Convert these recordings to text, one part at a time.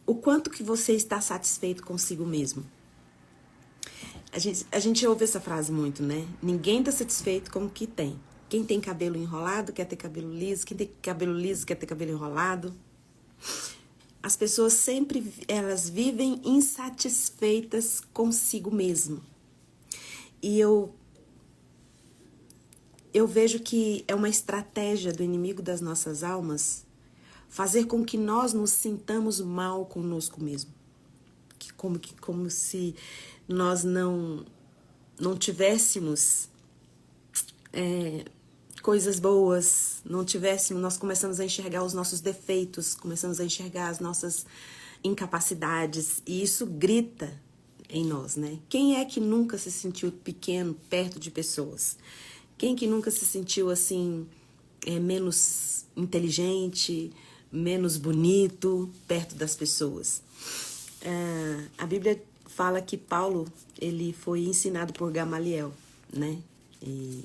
o quanto que você está satisfeito consigo mesmo? A gente ouve essa frase muito, né? Ninguém está satisfeito com o que tem. Quem tem cabelo enrolado quer ter cabelo liso, quem tem cabelo liso quer ter cabelo enrolado. As pessoas sempre, elas vivem insatisfeitas consigo mesmo. E eu vejo que é uma estratégia do inimigo das nossas almas fazer com que nós nos sintamos mal conosco mesmo. Como se nós não tivéssemos coisas boas, nós começamos a enxergar os nossos defeitos, começamos a enxergar as nossas incapacidades, e isso grita em nós, né? Quem é que nunca se sentiu pequeno perto de pessoas? Quem que nunca se sentiu assim, menos inteligente, menos bonito perto das pessoas? A Bíblia fala que Paulo, ele foi ensinado por Gamaliel, né? E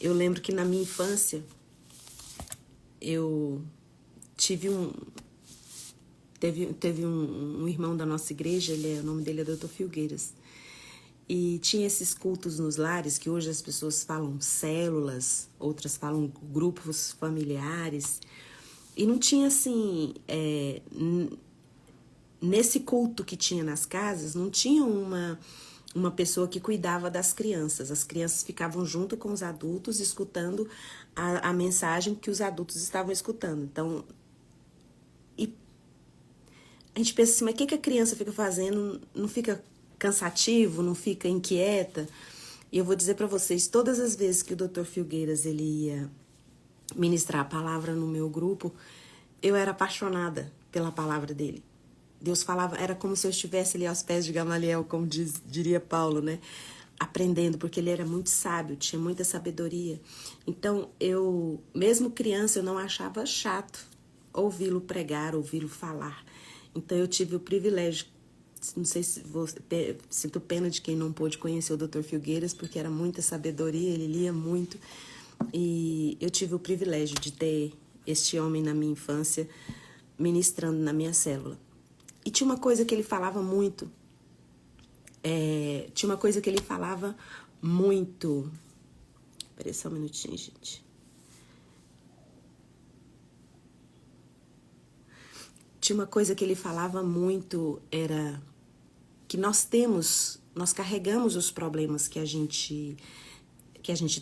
eu lembro que na minha infância, eu teve um irmão da nossa igreja, o nome dele é Dr. Filgueiras, e tinha esses cultos nos lares, que hoje as pessoas falam células, outras falam grupos familiares, e não tinha assim, nesse culto que tinha nas casas, não tinha uma pessoa que cuidava das crianças. As crianças ficavam junto com os adultos, escutando a mensagem que os adultos estavam escutando. Então, e a gente pensa assim, mas o que a criança fica fazendo? Não fica cansativo? Não fica inquieta? E eu vou dizer para vocês, todas as vezes que o Dr. Filgueiras ele ia ministrar a palavra no meu grupo, eu era apaixonada pela palavra dele. Deus falava, era como se eu estivesse ali aos pés de Gamaliel, como diria Paulo, né? Aprendendo, porque ele era muito sábio, tinha muita sabedoria. Então, mesmo criança, eu não achava chato ouvi-lo pregar, ouvi-lo falar. Então, eu tive o privilégio, não sei se sinto pena de quem não pôde conhecer o Dr. Filgueiras, porque era muita sabedoria, ele lia muito. E eu tive o privilégio de ter este homem na minha infância, ministrando na minha célula. E tinha uma coisa que ele falava muito. Peraí só um minutinho, gente. Tinha uma coisa que ele falava muito, era que nós carregamos os problemas que a gente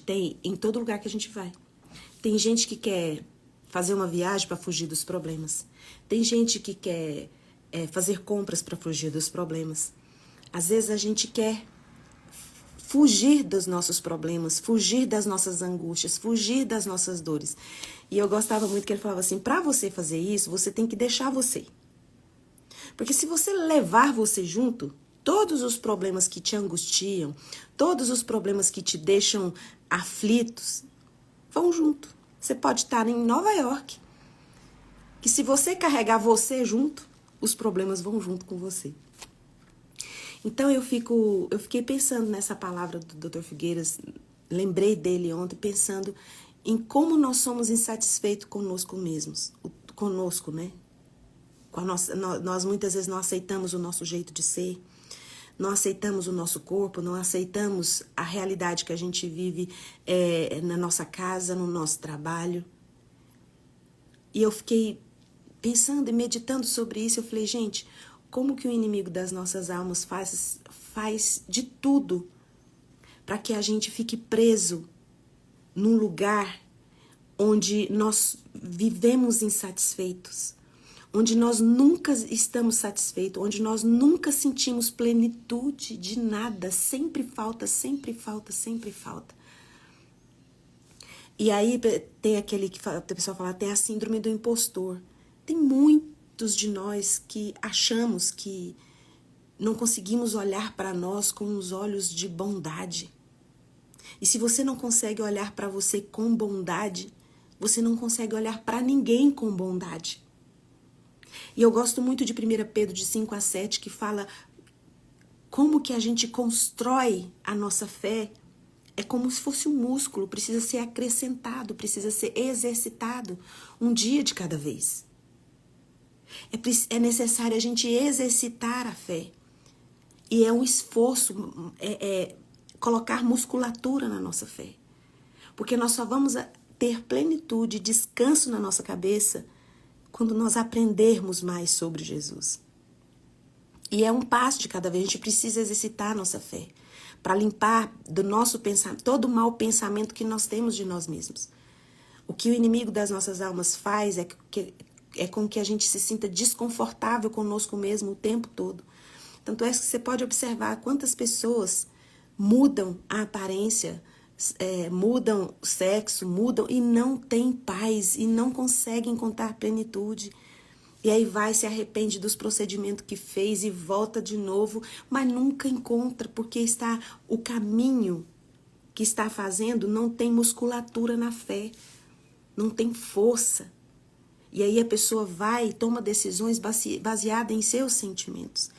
tem em todo lugar que a gente vai. Tem gente que quer fazer uma viagem para fugir dos problemas. Tem gente que quer fazer compras para fugir dos problemas. Às vezes a gente quer fugir dos nossos problemas, fugir das nossas angústias, fugir das nossas dores. E eu gostava muito que ele falava assim, para você fazer isso, você tem que deixar você. Porque se você levar você junto, todos os problemas que te angustiam, todos os problemas que te deixam aflitos, vão junto. Você pode estar em Nova York, que se você carregar você junto, os problemas vão junto com você. Então eu fiquei pensando nessa palavra do Dr. Filgueiras, lembrei dele ontem, pensando em como nós somos insatisfeitos conosco mesmos, conosco, né? Nós muitas vezes não aceitamos o nosso jeito de ser, não aceitamos o nosso corpo, não aceitamos a realidade que a gente vive na nossa casa, no nosso trabalho. E eu fiquei pensando e meditando sobre isso, eu falei, gente, como que o inimigo das nossas almas faz de tudo para que a gente fique preso num lugar onde nós vivemos insatisfeitos, onde nós nunca estamos satisfeitos, onde nós nunca sentimos plenitude de nada, sempre falta, sempre falta, sempre falta. E aí tem aquele que a pessoa fala, tem a síndrome do impostor. Tem muitos de nós que achamos que não conseguimos olhar para nós com os olhos de bondade. E se você não consegue olhar para você com bondade, você não consegue olhar para ninguém com bondade. E eu gosto muito de 1 Pedro de 5-7, que fala como que a gente constrói a nossa fé. É como se fosse um músculo, precisa ser acrescentado, precisa ser exercitado, um dia de cada vez. É necessário a gente exercitar a fé. E é um esforço, colocar musculatura na nossa fé. Porque nós só vamos ter plenitude, descanso na nossa cabeça quando nós aprendermos mais sobre Jesus. E é um passo de cada vez. A gente precisa exercitar a nossa fé para limpar do nosso pensamento, todo o mau pensamento que nós temos de nós mesmos. O que o inimigo das nossas almas faz é com que a gente se sinta desconfortável conosco mesmo o tempo todo. Tanto é que você pode observar quantas pessoas mudam a aparência, mudam o sexo, mudam e não têm paz e não conseguem encontrar plenitude. E aí se arrepende dos procedimentos que fez e volta de novo, mas nunca encontra, porque o caminho que está fazendo não tem musculatura na fé, não tem força. E aí a pessoa vai e toma decisões baseadas em seus sentimentos.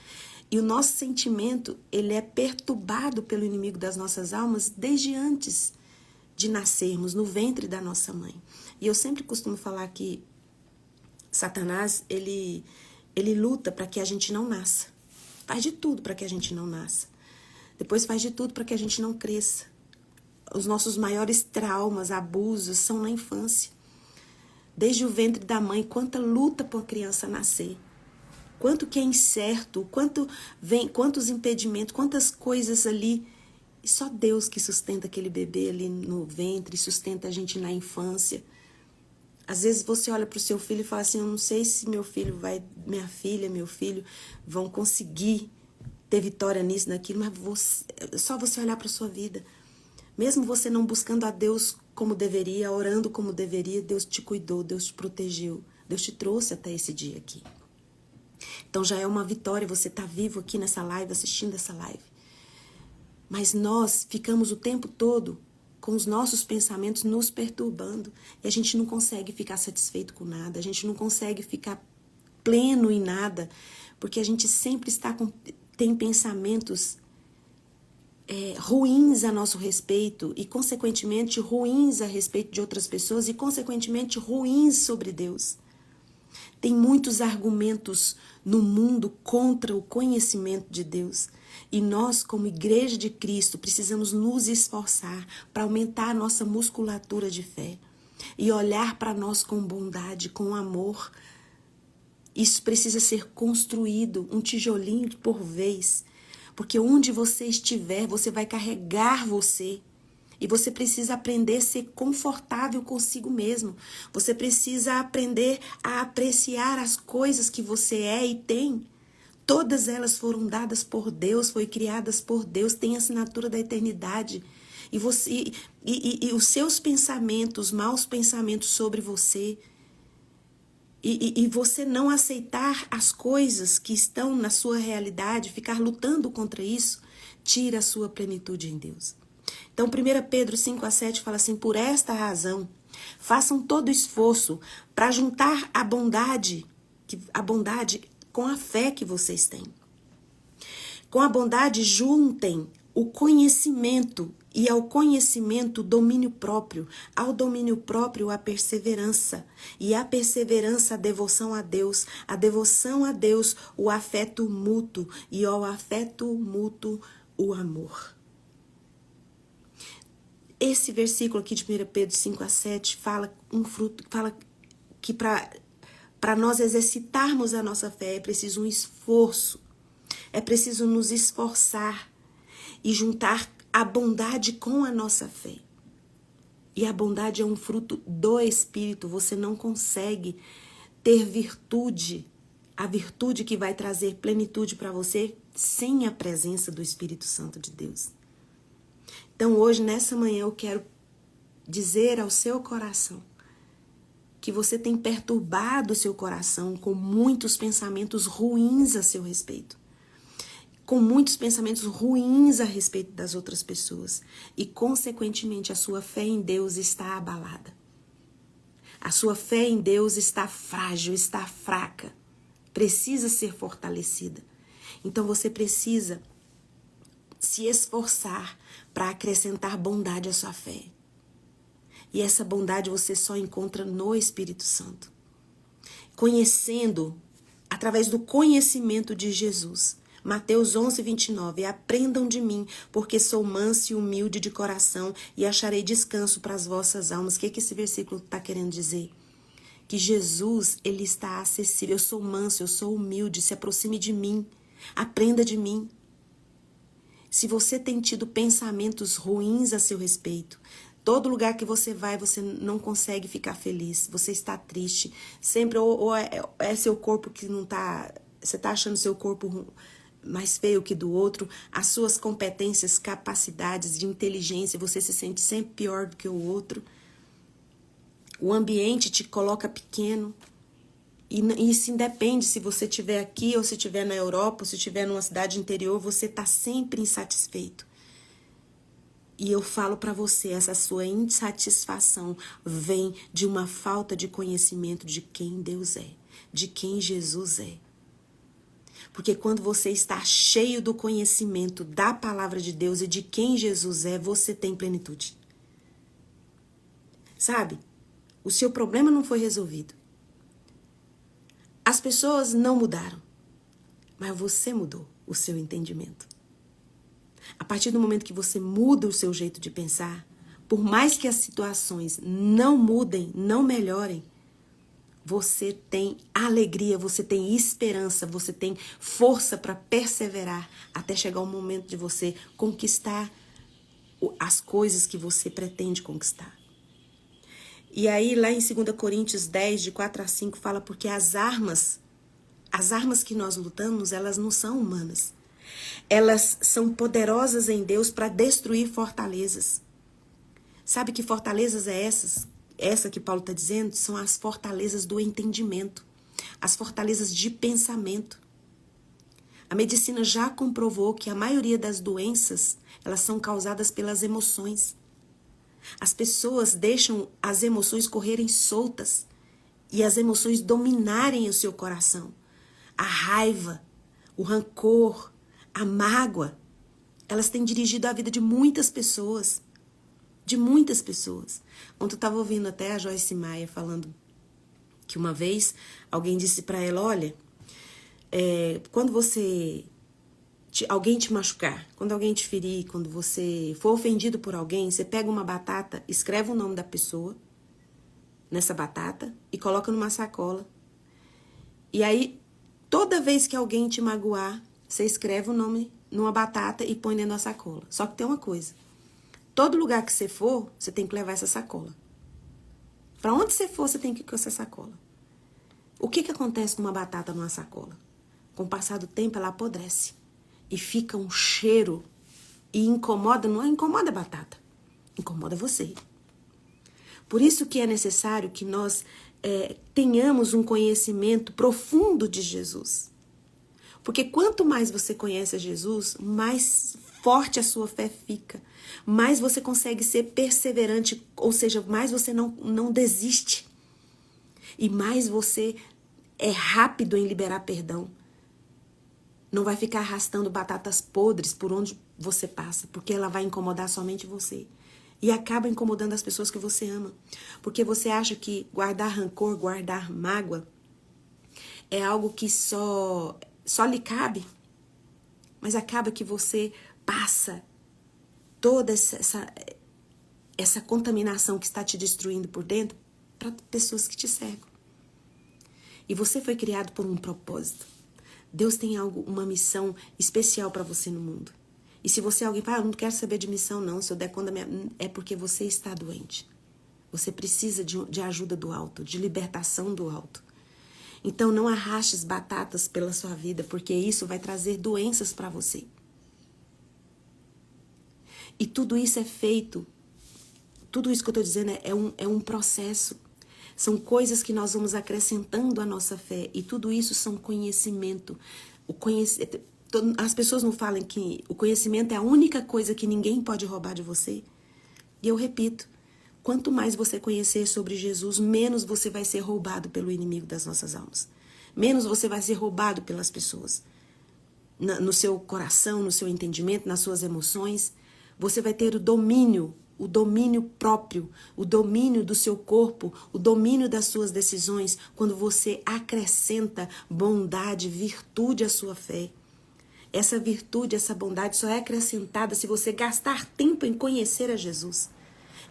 E o nosso sentimento, ele é perturbado pelo inimigo das nossas almas desde antes de nascermos, no ventre da nossa mãe. E eu sempre costumo falar que Satanás, ele luta para que a gente não nasça. Faz de tudo para que a gente não nasça. Depois faz de tudo para que a gente não cresça. Os nossos maiores traumas, abusos, são na infância. Desde o ventre da mãe, quanta luta para uma criança nascer. Quanto que é incerto, quantos impedimentos, quantas coisas ali. E só Deus que sustenta aquele bebê ali no ventre, sustenta a gente na infância. Às vezes você olha para o seu filho e fala assim, eu não sei se minha filha, meu filho vão conseguir ter vitória nisso, naquilo, mas só você olhar para a sua vida. Mesmo você não buscando a Deus como deveria, orando como deveria, Deus te cuidou, Deus te protegeu, Deus te trouxe até esse dia aqui. Então já é uma vitória você estar vivo aqui nessa live, assistindo essa live. Mas nós ficamos o tempo todo com os nossos pensamentos nos perturbando. E a gente não consegue ficar satisfeito com nada, a gente não consegue ficar pleno em nada, porque a gente sempre tem pensamentos ruins a nosso respeito e, consequentemente, ruins a respeito de outras pessoas e, consequentemente, ruins sobre Deus. Tem muitos argumentos no mundo contra o conhecimento de Deus. E nós, como Igreja de Cristo, precisamos nos esforçar para aumentar a nossa musculatura de fé e olhar para nós com bondade, com amor. Isso precisa ser construído, um tijolinho por vez, porque onde você estiver, você vai carregar você. E você precisa aprender a ser confortável consigo mesmo. Você precisa aprender a apreciar as coisas que você é e tem. Todas elas foram dadas por Deus, foram criadas por Deus, têm a assinatura da eternidade. E os seus pensamentos, maus pensamentos sobre você, e você não aceitar as coisas que estão na sua realidade, ficar lutando contra isso, tira a sua plenitude em Deus. Então, 1 Pedro 5:7 fala assim, por esta razão, façam todo esforço para juntar a bondade com a fé que vocês têm. Com a bondade, juntem o conhecimento, e ao conhecimento, o domínio próprio, ao domínio próprio, a perseverança, e a perseverança, a devoção a Deus o afeto mútuo, e ao afeto mútuo, o amor. Esse versículo aqui de 1 Pedro 5:7 fala que para nós exercitarmos a nossa fé é preciso um esforço, é preciso nos esforçar e juntar a bondade com a nossa fé. E a bondade é um fruto do Espírito, você não consegue ter virtude, a virtude que vai trazer plenitude para você sem a presença do Espírito Santo de Deus. Então hoje, nessa manhã, eu quero dizer ao seu coração que você tem perturbado o seu coração com muitos pensamentos ruins a seu respeito, com muitos pensamentos ruins a respeito das outras pessoas e, consequentemente, a sua fé em Deus está abalada. A sua fé em Deus está frágil, está fraca, precisa ser fortalecida. Então você precisa se esforçar para acrescentar bondade à sua fé. E essa bondade você só encontra no Espírito Santo. Conhecendo através do conhecimento de Jesus. Mateus 11, 29. Aprendam de mim, porque sou manso e humilde de coração, e acharei descanso para as vossas almas. O que esse versículo está querendo dizer? Que Jesus, ele está acessível. Eu sou manso, eu sou humilde, se aproxime de mim. Aprenda de mim. Se você tem tido pensamentos ruins a seu respeito, todo lugar que você vai, você não consegue ficar feliz, você está triste, sempre ou é seu corpo que não está, você está achando seu corpo mais feio que do outro, as suas competências, capacidades de inteligência, você se sente sempre pior do que o outro, o ambiente te coloca pequeno, e isso independe se você estiver aqui ou se estiver na Europa, ou se estiver numa cidade interior, você está sempre insatisfeito. E eu falo para você, essa sua insatisfação vem de uma falta de conhecimento de quem Deus é, de quem Jesus é. Porque quando você está cheio do conhecimento da palavra de Deus e de quem Jesus é, você tem plenitude. Sabe? O seu problema não foi resolvido. As pessoas não mudaram, mas você mudou o seu entendimento. A partir do momento que você muda o seu jeito de pensar, por mais que as situações não mudem, não melhorem, você tem alegria, você tem esperança, você tem força para perseverar até chegar o momento de você conquistar as coisas que você pretende conquistar. E aí, lá em 2 Coríntios 10, de 4 a 5, fala porque as armas que nós lutamos, elas não são humanas. Elas são poderosas em Deus para destruir fortalezas. Sabe que fortalezas é essas? Essa que Paulo está dizendo são as fortalezas do entendimento, as fortalezas de pensamento. A medicina já comprovou que a maioria das doenças, elas são causadas pelas emoções. As pessoas deixam as emoções correrem soltas e as emoções dominarem o seu coração. A raiva, o rancor, a mágoa, elas têm dirigido a vida de muitas pessoas. De muitas pessoas. Ontem eu estava ouvindo até a Joyce Meyer falando que uma vez alguém disse para ela, olha, quando alguém te machucar, quando alguém te ferir, quando você for ofendido por alguém, você pega uma batata, escreve o nome da pessoa nessa batata e coloca numa sacola. E aí, toda vez que alguém te magoar, você escreve o nome numa batata e põe dentro da sacola. Só que tem uma coisa. Todo lugar que você for, você tem que levar essa sacola. Para onde você for, você tem que ir com essa sacola. O que acontece com uma batata numa sacola? Com o passar do tempo, ela apodrece. E fica um cheiro. E incomoda, não incomoda a batata. Incomoda você. Por isso que é necessário que nós tenhamos um conhecimento profundo de Jesus. Porque quanto mais você conhece a Jesus, mais forte a sua fé fica. Mais você consegue ser perseverante, ou seja, mais você não desiste. E mais você é rápido em liberar perdão. Não vai ficar arrastando batatas podres por onde você passa, porque ela vai incomodar somente você. E acaba incomodando as pessoas que você ama. Porque você acha que guardar rancor, guardar mágoa, é algo que só lhe cabe. Mas acaba que você passa toda essa contaminação que está te destruindo por dentro para pessoas que te cercam. E você foi criado por um propósito. Deus tem uma missão especial para você no mundo. E se você é alguém que fala, eu não quero saber de missão não, se eu der conta, é porque você está doente. Você precisa de ajuda do alto, de libertação do alto. Então não arrastes batatas pela sua vida, porque isso vai trazer doenças para você. E tudo isso é feito, tudo isso que eu estou dizendo é um processo. São coisas que nós vamos acrescentando à nossa fé. E tudo isso são conhecimento. As pessoas não falam que o conhecimento é a única coisa que ninguém pode roubar de você. E eu repito, quanto mais você conhecer sobre Jesus, menos você vai ser roubado pelo inimigo das nossas almas. Menos você vai ser roubado pelas pessoas. No seu coração, no seu entendimento, nas suas emoções. Você vai ter o domínio o domínio próprio, o domínio do seu corpo, o domínio das suas decisões, quando você acrescenta bondade, virtude à sua fé. Essa virtude, essa bondade só é acrescentada se você gastar tempo em conhecer a Jesus,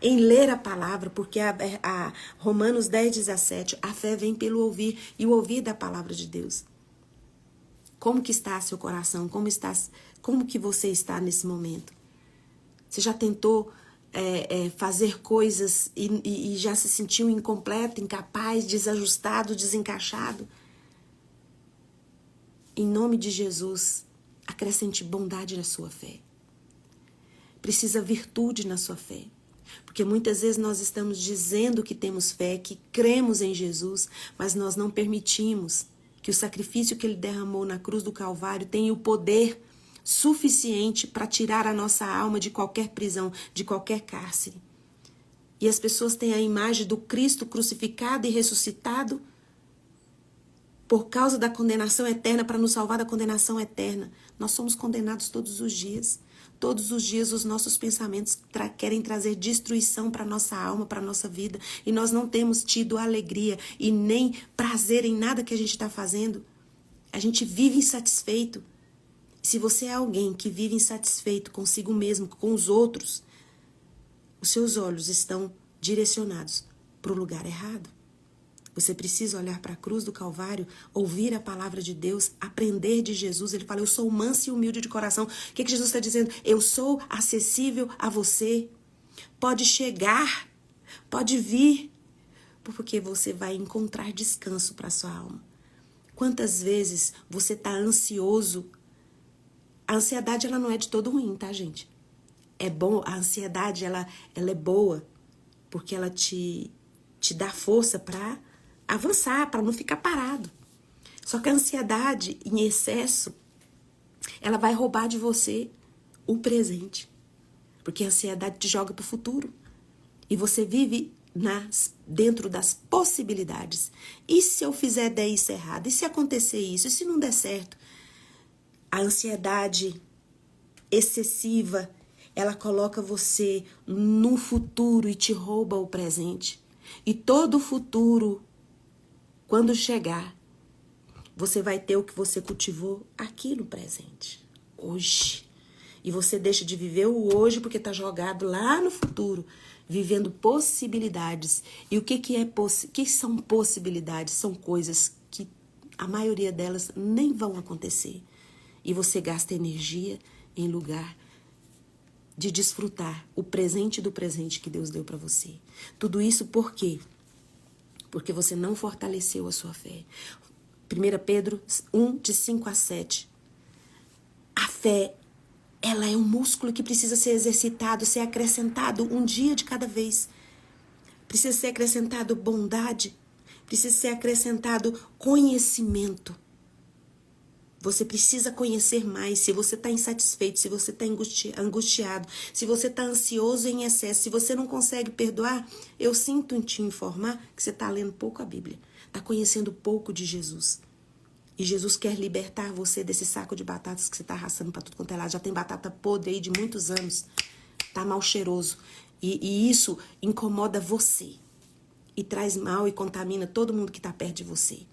em ler a palavra, porque a Romanos 10:17, a fé vem pelo ouvir, e o ouvir da palavra de Deus. Como que está seu coração? Como que você está nesse momento? Você já tentou fazer coisas e já se sentiu incompleto, incapaz, desajustado, desencaixado? Em nome de Jesus, acrescente bondade na sua fé. Precisa virtude na sua fé. Porque muitas vezes nós estamos dizendo que temos fé, que cremos em Jesus, mas nós não permitimos que o sacrifício que ele derramou na cruz do Calvário tenha o poder suficiente para tirar a nossa alma de qualquer prisão, de qualquer cárcere. E as pessoas têm a imagem do Cristo crucificado e ressuscitado por causa da condenação eterna, para nos salvar da condenação eterna. Nós somos condenados todos os dias. Todos os dias os nossos pensamentos querem trazer destruição para a nossa alma, para a nossa vida. E nós não temos tido alegria e nem prazer em nada que a gente está fazendo. A gente vive insatisfeito. Se você é alguém que vive insatisfeito consigo mesmo, com os outros, os seus olhos estão direcionados para o lugar errado. Você precisa olhar para a cruz do Calvário, ouvir a palavra de Deus, aprender de Jesus. Ele fala, eu sou manso e humilde de coração. O que Jesus está dizendo? Eu sou acessível a você. Pode chegar, pode vir, porque você vai encontrar descanso para a sua alma. Quantas vezes você está ansioso? A ansiedade, ela não é de todo ruim, tá, gente? É bom, a ansiedade, ela é boa, porque ela te dá força para avançar, para não ficar parado. Só que a ansiedade em excesso, ela vai roubar de você o presente. Porque a ansiedade te joga para o futuro. E você vive dentro das possibilidades. E se eu fizer isso errado? E se acontecer isso? E se não der certo? A ansiedade excessiva, ela coloca você no futuro e te rouba o presente. E todo o futuro, quando chegar, você vai ter o que você cultivou aqui no presente, hoje. E você deixa de viver o hoje porque está jogado lá no futuro, vivendo possibilidades. E o que são possibilidades? São coisas que a maioria delas nem vão acontecer. E você gasta energia em lugar de desfrutar o presente do presente que Deus deu para você. Tudo isso por quê? Porque você não fortaleceu a sua fé. 1 Pedro 1, de 5 a 7. A fé, ela é um músculo que precisa ser exercitado, ser acrescentado um dia de cada vez. Precisa ser acrescentado bondade, precisa ser acrescentado conhecimento. Você precisa conhecer mais. Se você está insatisfeito, se você está angustiado, se você está ansioso em excesso, se você não consegue perdoar, eu sinto em te informar que você está lendo pouco a Bíblia. Está conhecendo pouco de Jesus. E Jesus quer libertar você desse saco de batatas que você está arrastando para tudo quanto é lado. Já tem batata podre aí de muitos anos. Está mal cheiroso. E isso incomoda você. E traz mal e contamina todo mundo que está perto de você.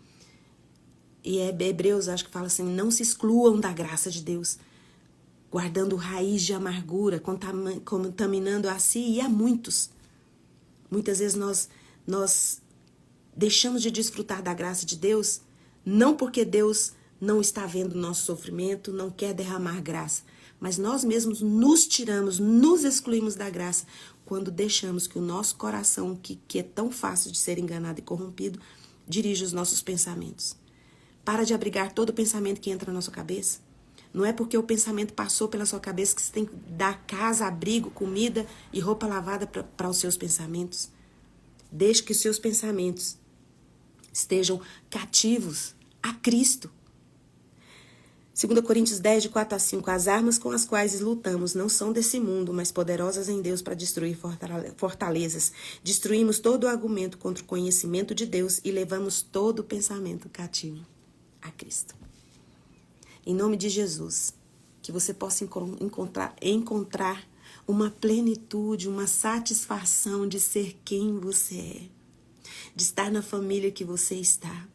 E Hebreus, acho que fala assim, não se excluam da graça de Deus, guardando raiz de amargura, contaminando a si e a muitos. Muitas vezes nós deixamos de desfrutar da graça de Deus, não porque Deus não está vendo o nosso sofrimento, não quer derramar graça, mas nós mesmos nos tiramos, nos excluímos da graça, quando deixamos que o nosso coração, que é tão fácil de ser enganado e corrompido, dirija os nossos pensamentos. Para de abrigar todo pensamento que entra na sua cabeça. Não é porque o pensamento passou pela sua cabeça que você tem que dar casa, abrigo, comida e roupa lavada para os seus pensamentos. Deixe que os seus pensamentos estejam cativos a Cristo. 2 Coríntios 10, de 4 a 5. As armas com as quais lutamos não são desse mundo, mas poderosas em Deus para destruir fortalezas. Destruímos todo o argumento contra o conhecimento de Deus e levamos todo o pensamento cativo a Cristo. Em nome de Jesus, que você possa encontrar uma plenitude, uma satisfação de ser quem você é, de estar na família que você está,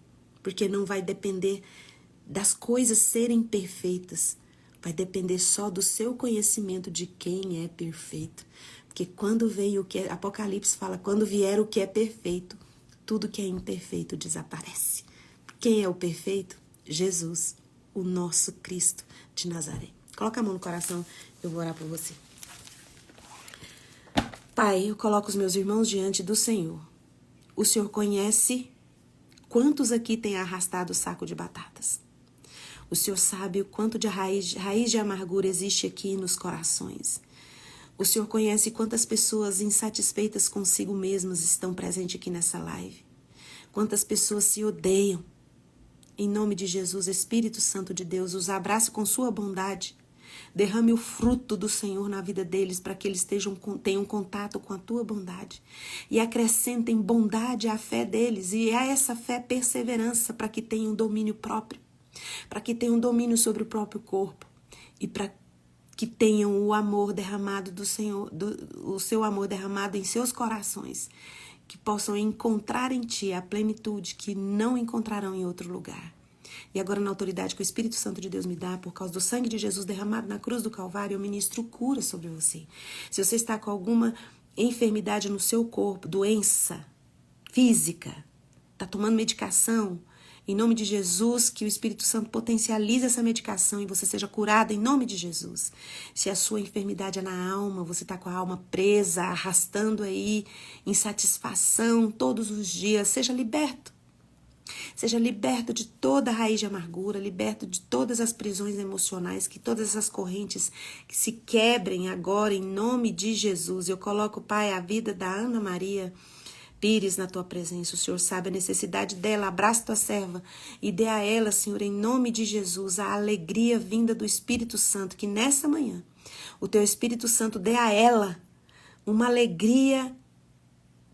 porque não vai depender das coisas serem perfeitas, vai depender só do seu conhecimento de quem é perfeito. Porque quando vem o que é, Apocalipse fala, quando vier o que é perfeito, tudo que é imperfeito desaparece. Quem é o perfeito? Jesus, o nosso Cristo de Nazaré. Coloca a mão no coração, eu vou orar por você. Pai, eu coloco os meus irmãos diante do Senhor. O Senhor conhece quantos aqui têm arrastado o saco de batatas. O Senhor sabe o quanto de raiz de amargura existe aqui nos corações. O Senhor conhece quantas pessoas insatisfeitas consigo mesmas estão presentes aqui nessa live. Quantas pessoas se odeiam. Em nome de Jesus, Espírito Santo de Deus, os abrace com sua bondade. Derrame o fruto do Senhor na vida deles para que eles tenham contato com a tua bondade. E acrescentem bondade à fé deles e a essa fé perseverança para que tenham domínio próprio. Para que tenham domínio sobre o próprio corpo. E para que tenham o amor derramado do Senhor, o seu amor derramado em seus corações. Que possam encontrar em ti a plenitude que não encontrarão em outro lugar. E agora, na autoridade que o Espírito Santo de Deus me dá, por causa do sangue de Jesus derramado na cruz do Calvário, eu ministro cura sobre você. Se você está com alguma enfermidade no seu corpo, doença física, está tomando medicação, em nome de Jesus, que o Espírito Santo potencialize essa medicação e você seja curada em nome de Jesus. Se a sua enfermidade é na alma, você está com a alma presa, arrastando aí insatisfação todos os dias, seja liberto. Seja liberto de toda a raiz de amargura, liberto de todas as prisões emocionais, que todas essas correntes que se quebrem agora em nome de Jesus. Eu coloco, Pai, a vida da Ana Maria Pires na tua presença. O Senhor sabe a necessidade dela. Abraça tua serva e dê a ela, Senhor, em nome de Jesus, a alegria vinda do Espírito Santo, que nessa manhã o teu Espírito Santo dê a ela uma alegria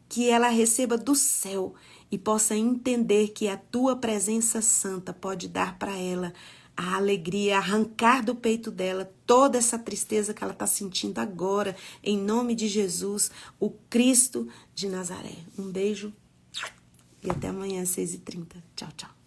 que ela receba do céu e possa entender que a tua presença santa pode dar para ela a alegria, arrancar do peito dela toda essa tristeza que ela está sentindo agora, em nome de Jesus, o Cristo de Nazaré. Um beijo e até amanhã às 6h30. Tchau, tchau.